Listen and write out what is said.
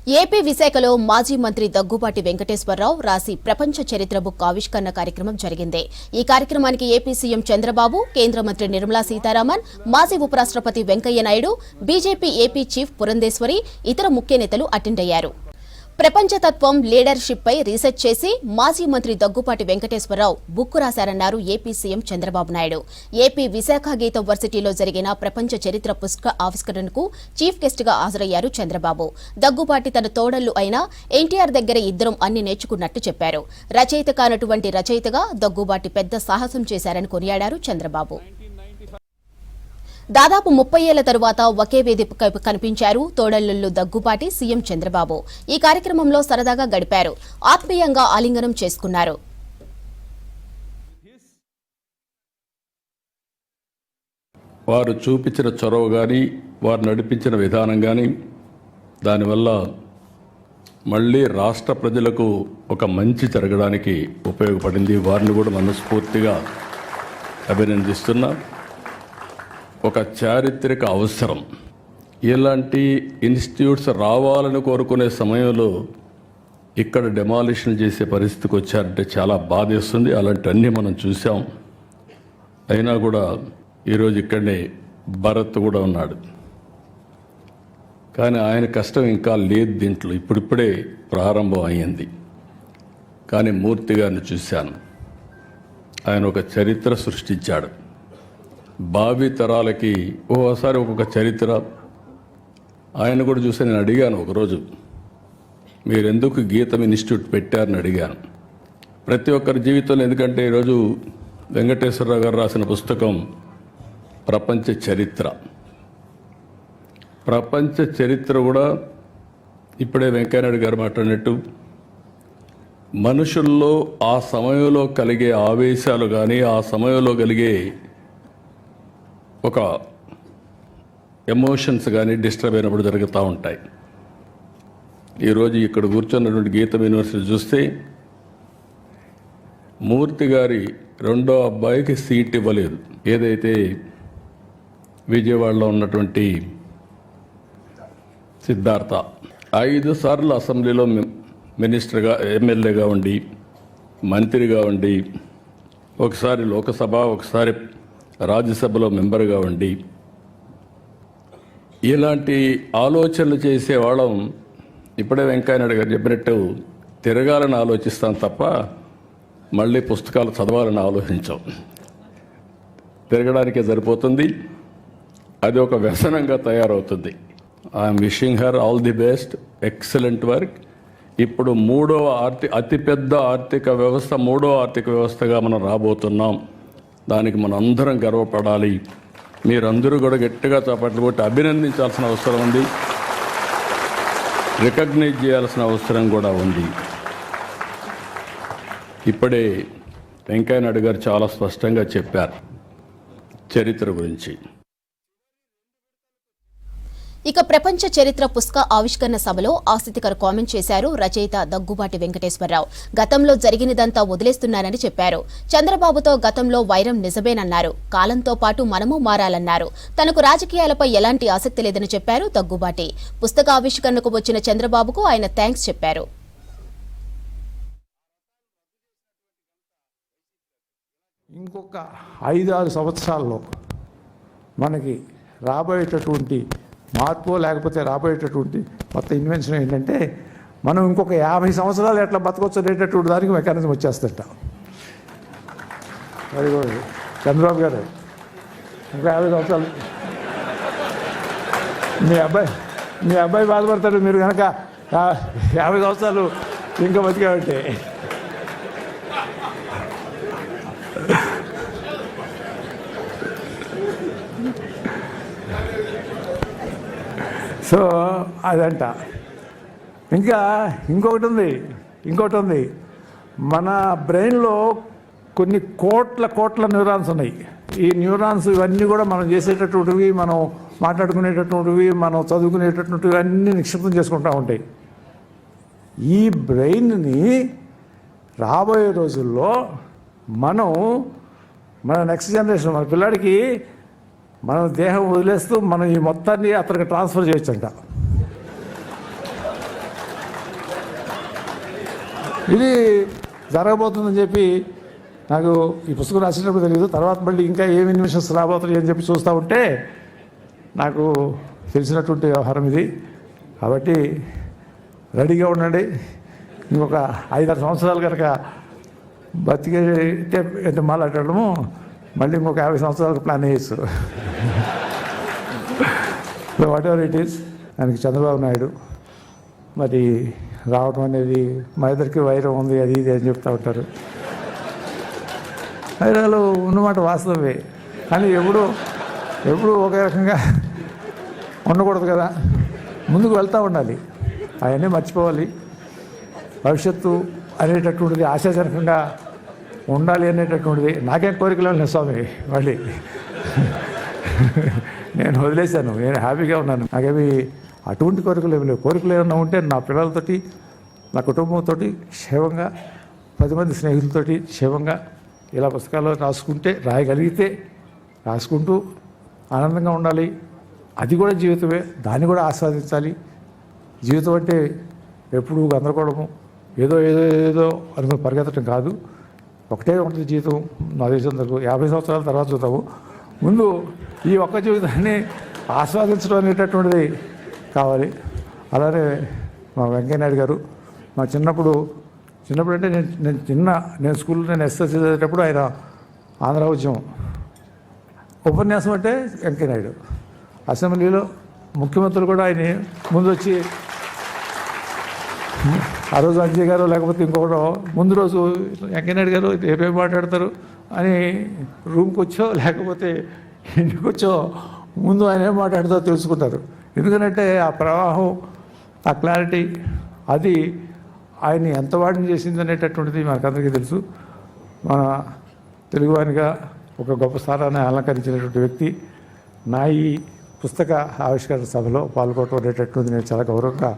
AP విశాఖలో మాజీ మంత్రి దగ్గుబాటి వెంకటేశ్వరరావు రాసి ప్రపంచ చరిత్ర బుక్ ఆవిష్కరణ కార్యక్రమం జరిగింది. ఈ కార్యక్రమానికి ఏపీ సీఎం చంద్రబాబు, కేంద్ర మంత్రి నిర్మలా సీతారామన్, మాజీ ఉపరాష్ట్రపతి Venkaiah Naidu, BJP AP chief Purandeswari, ఇతర ముఖ్య నేతలు అటెండ్ అయ్యారు. ప్రపంచతత్వం, లీడర్షిప్ పై రీసెర్చ్ చేసి మాజీ మంత్రి దగ్గుబాటి వెంకటేశ్వరరావు బుక్ రాశారన్నారు AP CM Chandrababu Naidu. AP Visakha గీత వర్సిటీలో జరిగిన ప్రపంచ చరిత్ర పుస్తక ఆవిష్కరణకు చీఫ్ గెస్ట్ గా హాజరయ్యారు చంద్రబాబు. దగ్గుబాటి తన తోడళ్లు అయిన ఎన్టీఆర్ దగ్గర ఇద్దరం అన్ని నేర్చుకున్నట్టు చెప్పారు. రచయిత కానటువంటి రచయితగా దగ్గుబాటి పెద్ద సాహసం చేశారని కొనియాడారు చంద్రబాబు. దాదాపు 30 ఏళ్ల తరువాత ఒకే వేదికపై కనిపించారు తోడళ్లు దగ్గుబాటి, సీఎం చంద్రబాబు. ఈ కార్యక్రమంలో సరదాగా గడిపారు. ఆత్మీయంగా ఆలింగనం చేసుకున్నారు. వారు చూపించిన చొరవ కానీ, వారు నడిపించిన విధానం కానీ, దానివల్ల మళ్ళీ రాష్ట్ర ప్రజలకు ఒక మంచి జరగడానికి ఉపయోగపడింది. వారిని కూడా మనస్ఫూర్తిగా అభినందిస్తున్నా. ఒక చారిత్రక అవసరం. ఇలాంటి ఇన్స్టిట్యూట్స్ రావాలని కోరుకునే సమయంలో ఇక్కడ డెమాలిషన్ చేసే పరిస్థితికి వచ్చారంటే చాలా బాధేస్తుంది. అలాంటివన్నీ మనం చూసాం. అయినా కూడా ఈరోజు ఇక్కడనే భరత్ కూడా ఉన్నాడు. కానీ ఆయన కష్టం ఇంకా లేదు దీంట్లో, ఇప్పుడిప్పుడే ప్రారంభం అయ్యింది. కానీ మూర్తి గారిని చూశాను. ఆయన ఒక చరిత్ర సృష్టించాడు. భావి తరాలకి ఓసారి ఒక్కొక్క చరిత్ర. ఆయన కూడా చూసి నేను అడిగాను ఒకరోజు, మీరెందుకు గీతం ఇన్స్టిట్యూట్ పెట్టారని అడిగాను. ప్రతి ఒక్కరి జీవితంలో, ఎందుకంటే ఈరోజు వెంకటేశ్వరరావు గారు రాసిన పుస్తకం ప్రపంచ చరిత్ర. ప్రపంచ చరిత్ర కూడా ఇప్పుడే వెంకయ్యనాయుడు గారు మాట్లాడినట్టు మనుషుల్లో ఆ సమయంలో కలిగే ఆవేశాలు కానీ, ఆ సమయంలో కలిగే ఒక ఎమోషన్స్ కానీ డిస్టర్బ్ అయినప్పుడు జరుగుతూ ఉంటాయి. ఈరోజు ఇక్కడ కూర్చున్నటువంటి గీతం యూనివర్సిటీ చూస్తే మూర్తి గారి రెండో అబ్బాయికి సీట్ ఇవ్వలేదు. ఏదైతే విజయవాడలో ఉన్నటువంటి సిద్ధార్థ 5 సార్లు అసెంబ్లీలో మినిస్టర్గా, ఎమ్మెల్యేగా ఉండి, మంత్రిగా ఉండి, ఒకసారి లోకసభ, ఒకసారి రాజ్యసభలో మెంబర్గా ఉండి, ఇలాంటి ఆలోచనలు చేసేవాళ్ళం. ఇప్పుడే వెంకయ్యనాయుడు గారు చెప్పినట్టు తిరగాలని ఆలోచిస్తాం తప్ప మళ్ళీ పుస్తకాలు చదవాలని ఆలోచించాం. తిరగడానికే సరిపోతుంది. అది ఒక వ్యసనంగా తయారవుతుంది. I'm wishing her all the best, excellent work. ఇప్పుడు అతిపెద్ద ఆర్థిక వ్యవస్థ, 3వ ఆర్థిక వ్యవస్థగా మనం రాబోతున్నాం. దానికి మనం అందరం గర్వపడాలి. మీరందరూ కూడా గట్టిగా చప్పట్లు కొట్టి అభినందించాల్సిన అవసరం ఉంది. రికగ్నైజ్ చేయాల్సిన అవసరం కూడా ఉంది. ఇప్పుడే వెంకయ్యనాయుడు గారు చాలా స్పష్టంగా చెప్పారు చరిత్ర గురించి. ఇక ప్రపంచ చరిత్ర పుస్తక ఆవిష్కరణ సభలో ఆసక్తికర కామెంట్ చేశారు రచయిత దగ్గుబాటి వెంకటేశ్వరరావు. గతంలో జరిగినదంతా వదిలేస్తున్నానని చెప్పారు. చంద్రబాబుతో గతంలో వైరం నిజమేనన్నారు. కాలంతో పాటు మనము మారాలన్నారు. తనకు రాజకీయాలపై ఎలాంటి ఆసక్తి లేదని చెప్పారు దగ్గుబాటి. పుస్తక ఆవిష్కరణకు వచ్చిన చంద్రబాబుకు ఆయన థ్యాంక్స్ చెప్పారు. ఇంకొక 5-6 సంవత్సరాల్లో మనకి రాబోయేటటువంటి మార్పు, లేకపోతే రాబోయేటటువంటి కొత్త ఇన్వెన్షన్ ఏంటంటే, మనం ఇంకొక 50 సంవత్సరాలు ఎట్లా బతకొచ్చు అనేటటువంటి దానికి మెకానిజం వచ్చేస్తట. వెరీ గుడ్ చంద్రబాబు గారు. ఇంకా 50 సంవత్సరాలు మీ అబ్బాయి బాధపడతాడు. మీరు కనుక 50 సంవత్సరాలు ఇంకా బతికామంటే. సో అదంట. ఇంకా ఇంకొకటి ఉంది. మన బ్రెయిన్లో కొన్ని కోట్ల న్యూరాన్స్ ఉన్నాయి. ఈ న్యూరాన్స్ ఇవన్నీ కూడా మనం చేసేటటువంటివి, మనం మాట్లాడుకునేటటువంటివి, మనం చదువుకునేటటువంటివి అన్నీ నిక్షిప్తం చేసుకుంటూ ఉంటాయి. ఈ బ్రెయిన్ని రాబోయే రోజుల్లో మన నెక్స్ట్ జనరేషన్, మన పిల్లాడికి మన దేహం వదిలేస్తూ మనం ఈ మొత్తాన్ని అతనికి ట్రాన్స్ఫర్ చేయొచ్చంట. ఇది జరగబోతుందని చెప్పి నాకు ఈ పుస్తకం రాసినప్పుడు తెలియదు. తర్వాత మళ్ళీ ఇంకా ఏమి ఇన్వెషన్స్ రాబోతున్నాయి అని చెప్పి చూస్తూ ఉంటే నాకు తెలిసినటువంటి వ్యవహారం ఇది. కాబట్టి రెడీగా ఉండండి. ఇంకొక 5-6 సంవత్సరాలు కనుక బతికే ఎంత మాట్లాడము, మళ్ళీ ఇంకొక 50 సంవత్సరాలకు ప్లాన్ చేయొచ్చు. వాట్ ఎవర్ ఇట్ ఈస్, దానికి చంద్రబాబు నాయుడు మరి రావడం అనేది మా ఇద్దరికి వైరం ఉంది, అది ఇది అని చెప్తూ ఉంటారు. వైరాలు ఉన్నమాట వాస్తవమే, కానీ ఎప్పుడు ఒక రకంగా ఉండకూడదు కదా. ముందుకు వెళ్తూ ఉండాలి, అవన్నీ మర్చిపోవాలి. భవిష్యత్తు అనేటటువంటిది ఆశాజనకంగా ఉండాలి అనేటటువంటిది నాకేం కోరికలు లేదు స్వామి. మళ్ళీ నేను వదిలేశాను, నేను హ్యాపీగా ఉన్నాను. నాకేమి అటువంటి కోరికలు ఏమి లేవు. కోరికలు ఏమన్నా ఉంటే నా పిల్లలతోటి, నా కుటుంబంతో క్షేమంగా, 10 మంది స్నేహితులతోటి క్షేమంగా ఇలా పుస్తకాల్లో రాయగలిగితే రాసుకుంటూ ఆనందంగా ఉండాలి. అది కూడా జీవితమే, దాన్ని కూడా ఆస్వాదించాలి. జీవితం అంటే ఎప్పుడు గందరగోళము, ఏదో అనుకుని పరిగెత్తడం కాదు. ఒకటే ఉంటుంది జీవితం. నా దేశం 50 సంవత్సరాల తర్వాత చూద్దాము. ముందు ఈ ఒక్క జీవితాన్ని ఆస్వాదించడం అనేటటువంటిది కావాలి. అలానే మా వెంకయ్యనాయుడు గారు మా చిన్నప్పుడు అంటే నేను స్కూల్లో ఎస్ఎస్సీ చదివేటప్పుడు ఆయన ఆంధ్ర ఉద్యమం ఉపన్యాసం అంటే వెంకయ్యనాయుడు. అసెంబ్లీలో ముఖ్యమంత్రులు కూడా ఆయన ముందు వచ్చి, ఆ రోజు అంజయ్ గారు లేకపోతే ఇంకొకటో ముందు రోజు వెంకయ్యనాయుడు గారు ఏమేమి మాట్లాడతారు అని రూమ్కి వచ్చో లేకపోతే ఇంటికి వచ్చో ముందు ఆయన ఏం మాట్లాడుతారో తెలుసుకుంటారు. ఎందుకంటే ఆ ప్రవాహం, ఆ క్లారిటీ, అది ఆయన్ని ఎంత వాడిని చేసింది అనేటటువంటిది మనకందరికీ తెలుసు. మన తెలుగువానిగా ఒక గొప్ప స్థానాన్ని అలంకరించినటువంటి వ్యక్తి నా ఈ పుస్తక ఆవిష్కరణ సభలో పాల్గొనడం అనేటటువంటిది నేను చాలా గౌరవంగా